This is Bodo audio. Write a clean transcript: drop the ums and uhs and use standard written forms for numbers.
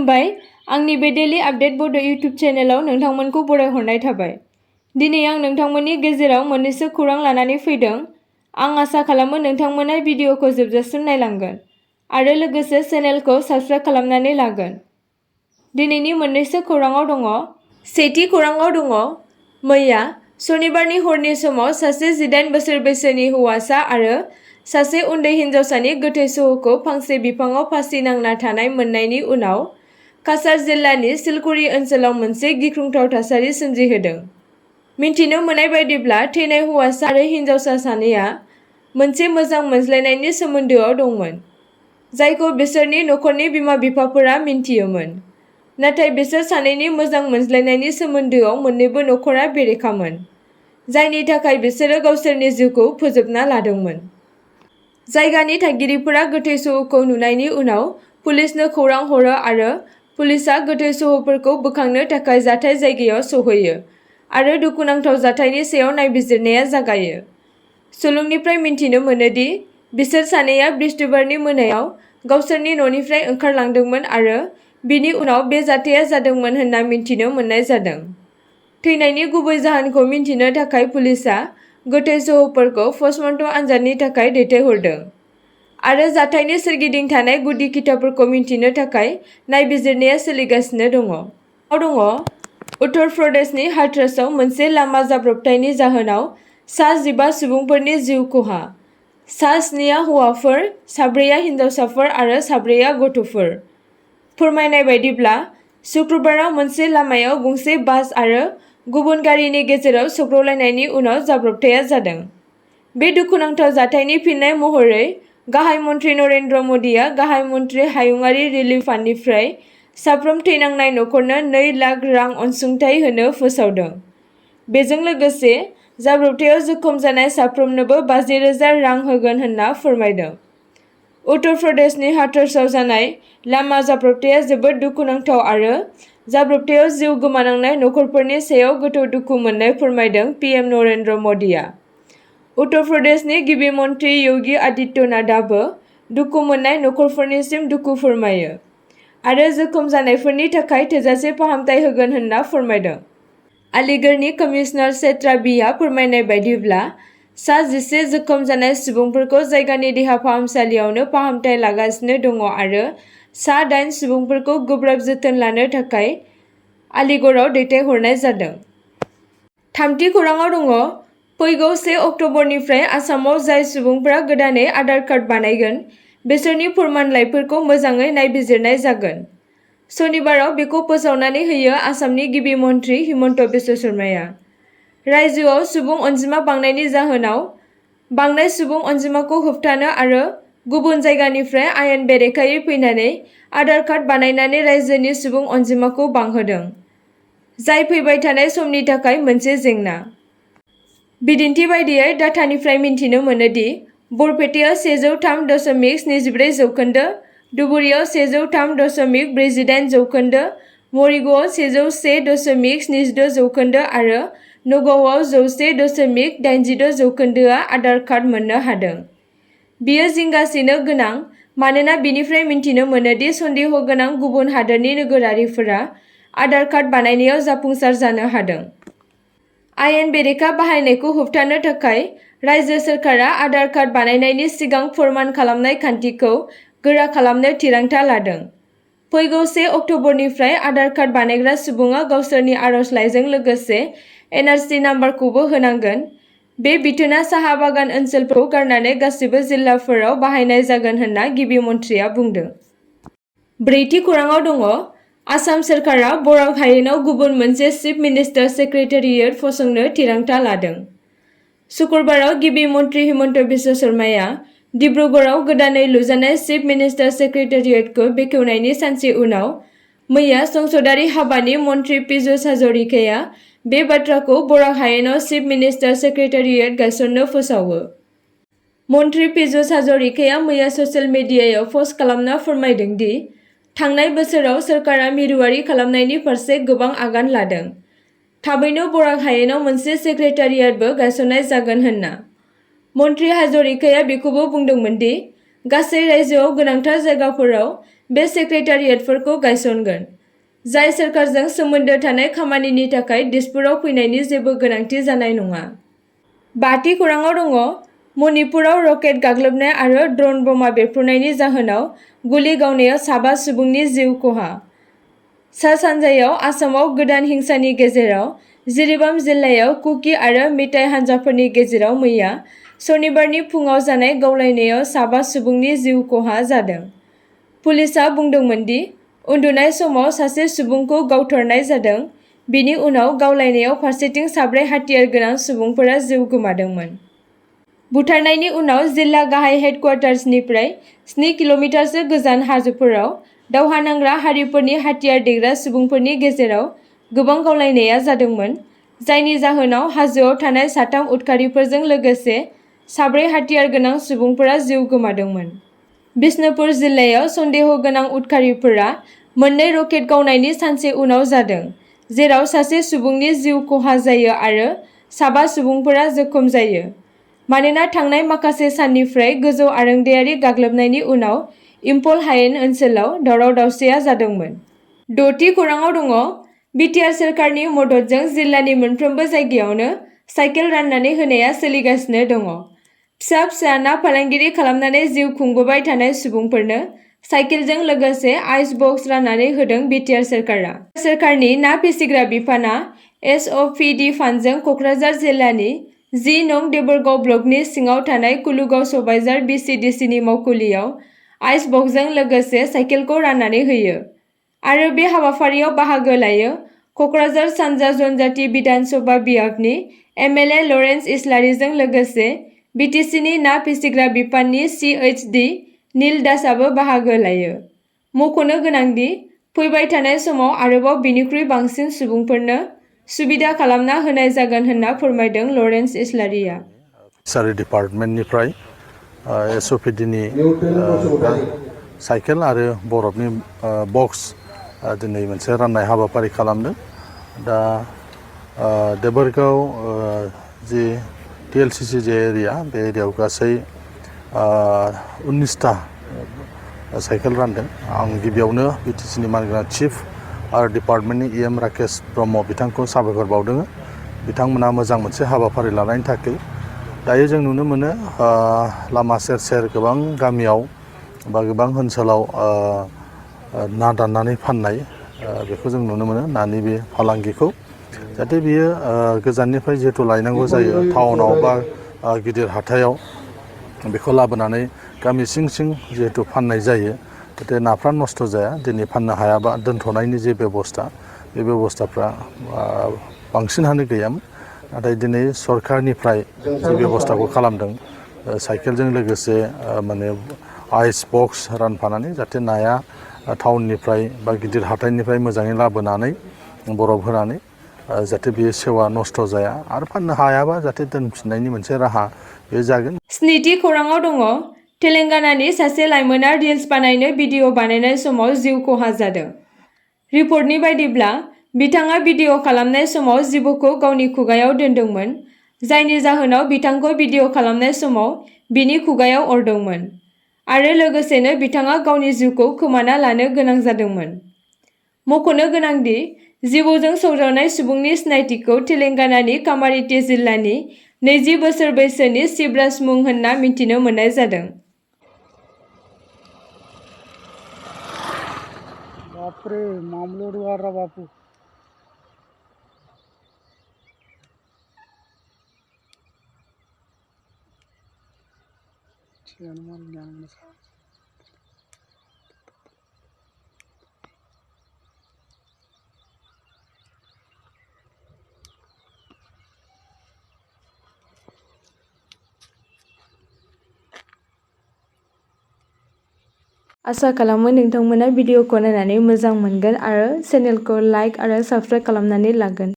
खुलुमबाय आंनि बे डेली आपडेट बड' इउटुब चेनेलाव नोंथांमोनखौ बरायहरनाय थाबाय। दिनै आं नोंथांमोननि गेजेराव मोननैसो खौरां लानानै फैदों। आं आसा खालामो नोंथांमोना भिडिअखौ जोबजासिम नायलांगोन आरो लोगोसे चेनेलखौ साबस्क्राइब खालामनानै लागोन। दिनैनि मोननैसो खौराङाव दङ। सेथि खौराङाव दङ मैया सनिबारनि हरनि समाव सासे 18 बोसोर बैसोनि हौवासा आरो सासे उन्दै हिन्जावसानि गोथै सह'खौ फांसे बिफाङाव फासि नांना थानाय मोननायनि उनाव काछार जिल्लानि सिलकुरि ओनसोलाव मोनसे गिख्रंथाव थासारि सोमजिहोदों। मिन्थिनो मोननाय बायदिब्ला थैनाय हौवासा आरो हिन्जावसा सानैया मोनसे मोजां मोनज्लायनायनि सोमोन्दोआव दंमोन, जायखौ बिसोरनि नखरनि बिमा-बिफाफोरा मिन्थियोमोन। नाथाय बिसोर सानैनि मोजां मोनज्लायनायनि सोमोन्दोआव मोन्नैबो नखरा बेरेखामोन, जायनि थाखाय बिसोरो गावसोरनि जिउखौ फोजोबना लादोंमोन। जायगानि थागिरिफोरा गोथै सह'खौ नुनायनि उनाव पुलिसनो खौरां हरो आरो पुलिसआ गोथै सह'फोरखौ बोखांनो थाखाय जाथाय जायगायाव सौहैयो आरो दुखुनांथाव जाथायनि सायाव नायबिजिरनाया जागायो। सुलुंनिफ्राय मिन्थिनो मोनोदि बिसोर सानैया बृहस्पतिबारनि मोनायाव गावसोरनि न'निफ्राय ओंखारलांदोंमोन आरो बिनि उनाव बे जाथाया जादोंमोन होनना मिन्थिनो मोननाय जादों। थैनायनि गुबै जाहोनखौ मिन्थिनो थाखाय पुलिसआ गोथै सह'फोरखौ पस्टमर्टम आनजादनि थाखाय दैथायहरदों आरो जाथायनि सोरगिदिं थानाय गुदि खिथाफोरखौ मिन्थिनो थाखाय नायबिजिरनाया सोलिगासिनो दङ। उत्तर प्रदेशनि हाथरसआव मोनसे लामा जाब्रबथायनि जाहोनाव सा 15 सुबुंफोरनि जिउ खहा। सा 7 हौवाफोर, 4 हिन्जावसाफोर आरो 4 गथ'फोर। फोरमायनाय बायदिब्ला शुक्रबाराव मोनसे लामायाव गंसे बास आरो गुबुन गारिनि गेजेराव सौग्रावलायनायनि उनाव जाब्रबथाया जादों। बे दुखुनांथाव जाथायनि फिननाय महरै गाहाय मन्थ्रि नरेन्द्र मदिआ गाहाय मन्थ्रि हायुंआरि रिलिफ फान्डनिफ्राय साफ्रोम थैनांनाय नखरनो 2 लाख रां अनसुंथाइ होनो फोसावदों। बेजों लोगोसे जाब्रबथायाव जखम जानाय साफ्रोमनोबो 50,000 रां होगोन होनना फोरमायदों। उत्तर प्रदेशनि हाथरसआव जानाय लामा जाब्रबथाया जोबोद दुखुनांथाव आरो जाब्रबथायाव जिउ गोमानांनाय नखरफोरनि सायाव गोथौ दुखु मोन्नाय फोरमायदों पीएम नरेन्द्र मदिआ। उत्तर प्रदेशनि गिबि मन्थ्रि योगी आदित्यनाथआबो दुखु मोननाय नखरफोरनिसिम दुखु फोरमायो आरो जखम जानायफोरनि थाखाय थोजासे फाहामथाय होगोन होनना फोरमायदों। आलिगढ़नि कमिशनार चेत्रा बीआ फोरमायनाय बायदिब्ला सा 11 जखम जानाय सुबुंफोरखौ जायगानि देहा फाहामसालियावनो फाहामथाय लागासिनो दङ आरो सा 8 सुबुंफोरखौ गोब्राब जोथोन लानो थाखाय आलिगढ़आव दैथायहरनाय जादों। थामथि खौराङाव दङ फैगौ 1 अक्ट'बरनिफ्राय आसामाव जाय सुबुंफोरा गोदानै आधार कार्ड बानायगोन, बिसोरनि फोरमानलाइफोरखौ मोजाङै नायबिजिरनाय जागोन। सनिबाराव बेखौ फोसावनानै होयो आसामनि गिबि मन्थ्रि हिमन्त बिश्व शर्माया। रायजोआव सुबुं अनजिमा बांनायनि जाहोनाव बांनाय सुबुं अनजिमाखौ होबथानो आरो गुबुन जायगानिफ्राय आयेन बेरेखायै फैनानै आधार कार्ड बानायनानै रायजोनि सुबुं अनजिमाखौ बांहोदों, जाय फैबाय थानाय समनि थाखाय मोनसे जेंना। बिदिन्थि बायदियै डाटानिफ्राय मिन्थिनो मोनोदि बरपेटायाव 103.74 जौखोन्दो, धुबुरीयाव 103.48 जौखोन्दो, मरिगावआव 101.76 जौखोन्दो आरो नगावआव 100.86 जौखोन्दोआ आधार कार्ड मोननो हादों। बेयो जिंगासिनो गोनां मानोना बेनिफ्राय मिन्थिनो मोनोदि सन्देह गोनां गुबुन हादोरनि नोगोरारिफोरा आधार कार्ड बानायनायाव जाफुंसार जानो हादों। आयेन बेरेखा बाहायनायखौ होबथानो थाखाय रायजो सोरखारा आधार कार्ड बानायनायनि सिगां फोरमान खालामनाय खान्थिखौ गोरा खालामनो थिरांथा लादों। फैगौ 1 अक्ट'बरनिफ्राय आधार कार्ड बानायग्रा सुबुङा गावसोरनि आर'जलाइजों लोगोसे एनआरसि नाम्बारखौबो होनांगोन। बे बिथोना साहा बागान ओनसोलफोरखौ गारनानै गासिबो जिल्लाफोराव बाहायनाय जागोन होनना गिबि मन्थ्रिया बुंदों। ब्रैथि खौराङाव दङ आसाम सोरखारा बराक हायेनाव गुबुन मोनसे चिफ मिनिस्टार सेक्रेटारियेट फसंनो थिरांथा लादों। शुक्रबाराव गिबि मन्थ्रि हिमन्त बिश्व शर्माया डिब्रुगड़आव गोदानै लुजानाय चिफ मिनिस्टार सेक्रेटारियेटखौ बेखेवनायनि सानसे उनाव मैया संसदारि हाबानि मन्थ्रि पीयूष हाजरिकाया बे बाथ्राखौ बराक हायेनाव चिफ मिनिस्टार सेक्रेटारियेट गायसननो फोसावो। मन्थ्रि पीयूष हाजरिकाया मैया ससियेल मिडियायाव पस्ट खालामना फोरमायदों दि थांनाय बोसोराव सोरखारा मिरुआरि खालामनायनि फारसे गोबां आगान लादों। थाबैनो बराक हायेनाव मोनसे सेक्रेटारियेटबो गायसननाय जागोन होनना। मन्थ्रि हाजरिकाया बेखौबो बुंदोंमोन दि गासै रायजोआव गोनांथार जायगाफोराव बे सेक्रेटारियेटफोरखौ गायसनगोन, जाय सोरखारजों सोमोन्दो थानाय खामानिनि थाखाय दिसपुराव फैनायनि जेबो गोनांथि जानाय नङा। 5थि खौराङाव दङ मणिपुराव रकेट गाग्लोबनाय आरो ड्रन बमा बेरफ्रुनायनि जाहोनाव गुलि गावनायाव 7 सुबुंनि जिउ खहा। सा-सानजायाव आसामाव गोदान हिंसानि गेजेराव जिरिबाम जिल्लायाव कुकी आरो मिताई हानजाफोरनि गेजेराव मैया सनिबारनि फुङाव जानाय गावलायनायाव 7 सुबुंनि जिउ खहा जादों। पुलिसआ बुंदोंमोन दि उन्दुनाय समाव सासे सुबुंखौ गावथारनाय जादों, बिनि उनाव गावलायनायाव फारसेथिं 4 हाथियार गोनां सुबुंफोरा जिउ गोमादोंमोन। बुथारनायनि उनाव जिल्ला गाहाय हेडक्वार्टार्सनिफ्राय 7 किल'मिटारसो गोजान हाजोफोराव दावहा नांग्रा हारिफोरनि हाथियार दैग्रा सुबुंफोरनि गेजेराव गोबां गावलायनाया जादोंमोन, जायनि जाहोनाव हाजोआव थानाय 3 उदखारिफोरजों लोगोसे 4 हाथियार गोनां सुबुंफोरा जिउ गोमादोंमोन। बिष्णुपुर जिल्लायाव सन्देह गोनां उदखारिफोरा मोननै रकेट गावनायनि सानसे उनाव जादों, जेराव सासे सुबुंनि जिउ खहा जायो आरो 7 सुबुंफोरा जखम जायो, मानोना थांनाय माखासे साननिफ्राय गोजौ आरोंदायारि गाग्लोबनायनि उनाव इम्फल हायेन ओनसोलाव दावराव-दावसिया जादोंमोन। 6थि खौराङाव दङ बिटिआर सोरखारनि मददजों जिल्लानि मोनफ्रोमबो जायगायावनो साइकेल राननानै होनाया सोलिगासिनो दङ। फिसा-फिसा ना फालांगि खालामनानै जिउ खुंबोबाय थानाय सुबुंफोरनो साइकेलजों लोगोसे आइस बक्स राननानै होदों बिटिआर सोरखारा। सोरखारनि ना फिसिग्रा बिफानआ एसअपिडि फान्डजों क'क्राझार जिल्लानि 10 नं देबोरगाव ब्लकनि सिङाव थानाय कुलुगाव सबाइजार बिसिडिसिनि मावखुलियाव आइस बक्सजों लोगोसे साइकेलखौ राननानै होयो आरो बे हाबाफारियाव बाहागो लायो क'क्राझार सानजा जनजाति बिधान सभा बियाबनि एमएलए लरेन्स इस्लारिजों लोगोसे बिटिसिनि ना फिसिग्रा बिफाननि सिएइचडि नील दासआबो बाहागो लायो। मख'नो गोनांदि फैबाय थानाय समाव आरोबाव बिनिख्रुइ बांसिन सुबुंफोरनो सुबिदा खालामना होनाय जागोन होनना फोरमायदों लरेन्स इस्लारिया। फिसारि डिपार्टमेन्टनिफ्राय एसअपिडिनि साइकेल आरो बरफनि बक्स दिनै मोनसे राननाय हाबाफारि खालामदों। दा देबोरगाव जि टिएलसिसि जे एरिया, बे एरियायाव गासै 19टा साइकेल रानदों। आं गिबियावनो बिटिसिनि मानग्रा चिफ आरो डिपार्टमेन्टनि इएम राकेश ब्रह्म बिथांखौ साबायखर बावदों। बिथांमोना मोजां मोनसे हाबाफारि लानायनि थाखाय। दायो जों नुनो मोनो लामा सेर सेर गोबां गामियाव बा गोबां ओनसोलाव ना दाननानै फाननाय बेखौ जों नुनो मोनो, नानि बे फालांगिखौ। जाहाथे बियो गोजाननिफ्राय जिहेथु लायनांगौ जायो टाउनाव बा गिदिर हाथायाव, बेखौ लाबोनानै गामि सिं सिं जिहेतु फाननाय जायो, जाहाथे नाफ्रा नस्थ' जाया। दिनै फाननो हायाबा दोनथ'नायनि जे बेबस्था, बे बेबस्थाफ्रा बांसिनानो गैयामोन। नाथाय दिनै सरकारनिफ्राय जि बेबस्थाखौ खालामदों, साइकेलजों लोगोसे माने आइस बक्स रानफानानै जाहाथे नाया टाउननिफ्राय बा गिदिर हाथाइनिफ्राय मोजाङै लाबोनानै बरफ होनानै जाहाथे बियो सेवा नस्थ' जाया आरो फाननो हायाबा जाहाथे दोनफिननायनि मोनसे राहा बे जागोन। 7थि खौराङाव दङ तेलेंगानानि सासे लाइमोना रिल्स बानायनो भिडिअ बानायनाय समाव जिउ खहा जादों। रिपर्टनि बायदिब्ला बिथाङा भिडिअ खालामनाय समाव जिबौखौ गावनि खुगायाव दोनदोंमोन, जायनि जाहोनाव बिथांखौ भिडिअ खालामनाय समाव बिनि खुगायाव अरदोंमोन आरो लोगोसेनो बिथाङा गावनि जिउखौ खोमाना लानो गोनां जादोंमोन। मख'नो गोनांदि जिबौजों सौजानाय सुबुंनि सिनायथिखौ तेलेंगानानि कामारुति जिल्लानि 20 बोसोर बैसोनि शिवराज मुं होनना मिथिनो मोननाय जादों। बापरे, मामलोड वार बापू। आसा खालामो नोंथांमोना भिडिअखौ नायनानै मोजां मोनगोन आरो चेनेलखौ लाइक आरो साबस्क्राइब खालामनानै लागोन।